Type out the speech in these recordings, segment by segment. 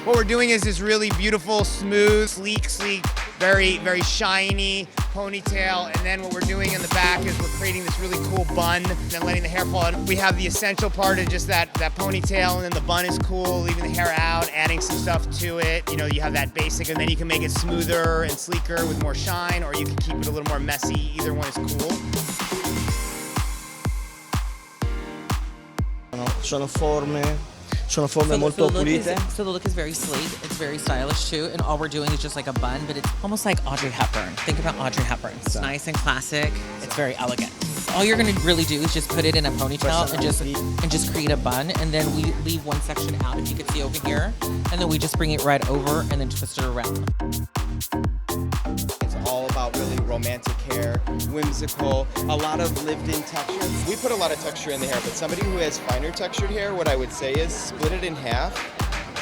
What we're doing is this really beautiful, smooth, sleek, very, very shiny ponytail. And then what we're doing in the back is we're creating this really cool bun and then letting the hair fall. And we have the essential part of just that ponytail, and then the bun is cool, leaving the hair out, adding some stuff to it. You know, you have that basic, and then you can make it smoother and sleeker with more shine, or you can keep it a little more messy. Either one is cool. Sono forme molto pulite. So the look is very sleek, it's very stylish too, and all we're doing is just like a bun, but it's almost like Audrey Hepburn. Think about Audrey Hepburn. It's nice and classic, it's very elegant. All you're gonna really do is just put it in a ponytail and just create a bun, and then we leave one section out, if you can see over here, and then we just bring it right over and then twist it around. It's all about really romantic hair, whimsical, a lot of lived-in texture. We put a lot of texture in the hair, but somebody who has finer textured hair, what I would say is split it in half,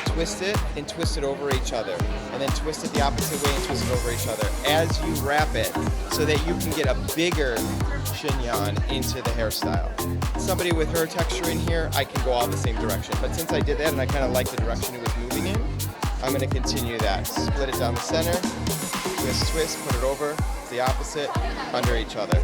twist it, and twist it over each other. And then twist it the opposite way and twist it over each other as you wrap it, so that you can get a bigger chignon into the hairstyle. Somebody with her texture in here, I can go all the same direction. But since I did that and I kind of like the direction it was moving in, I'm going to continue that. Split it down the center, twist, put it over, the opposite, under each other.